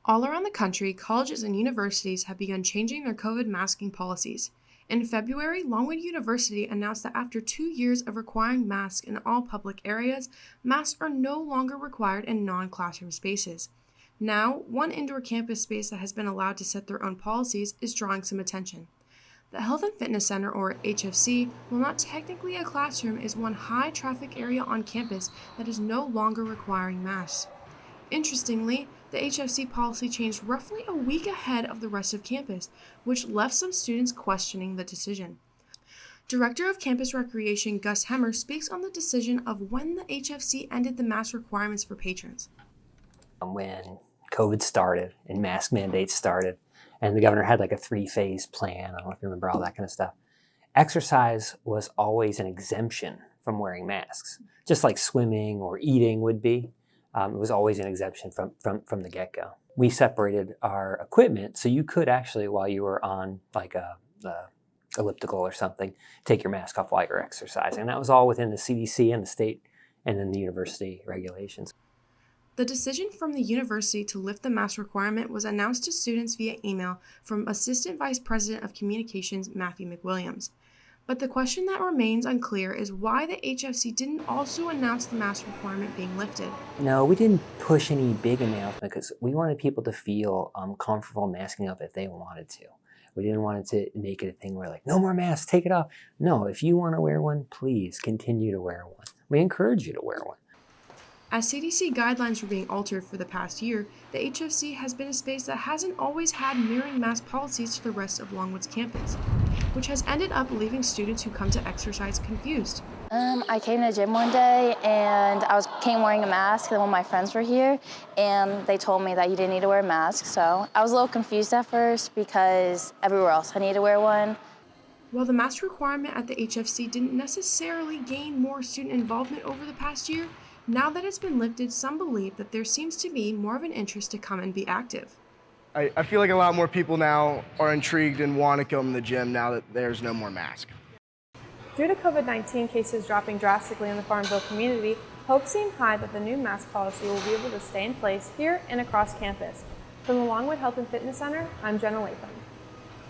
All around the country, colleges and universities have begun changing their COVID masking policies. In February, Longwood University announced that after 2 years of requiring masks in all public areas, masks are no longer required in non-classroom spaces. Now, one indoor campus space that has been allowed to set their own policies is drawing some attention. The Health and Fitness Center, or HFC, while not technically a classroom, is one high-traffic area on campus that is no longer requiring masks. Interestingly, the HFC policy changed roughly a week ahead of the rest of campus, which left some students questioning the decision. Director of Campus Recreation Gus Hemmer speaks on the decision of when the HFC ended the mask requirements for patrons. When COVID started and mask mandates started, and the governor had like a 3-phase plan, I don't know if you remember all that kind of stuff, exercise was always an exemption from wearing masks, just like swimming or eating would be. It was always an exemption from the get-go. We separated our equipment so you could actually, while you were on like a elliptical or something, take your mask off while you're exercising. And that was all within the CDC and the state and then the university regulations. The decision from the university to lift the mask requirement was announced to students via email from Assistant Vice President of Communications Matthew McWilliams. But the question that remains unclear is why the HFC didn't also announce the mask requirement being lifted. No, we didn't push any big announcement because we wanted people to feel comfortable masking up if they wanted to. We didn't want it to make it a thing where like, no more masks, take it off. No, if you want to wear one, please continue to wear one. We encourage you to wear one. As CDC guidelines were being altered for the past year, the HFC has been a space that hasn't always had mirroring mask policies to the rest of Longwood's campus, which has ended up leaving students who come to exercise confused. I came to the gym one day and came wearing a mask, and when my friends were here and they told me that you didn't need to wear a mask, so I was a little confused at first because everywhere else I need to wear one. While the mask requirement at the HFC didn't necessarily gain more student involvement over the past year, now that it's been lifted, some believe that there seems to be more of an interest to come and be active. I feel like a lot more people now are intrigued and want to come to the gym now that there's no more mask. Due to COVID-19 cases dropping drastically in the Farmville community, hopes seem high that the new mask policy will be able to stay in place here and across campus. From the Longwood Health and Fitness Center, I'm Jenna Lathom.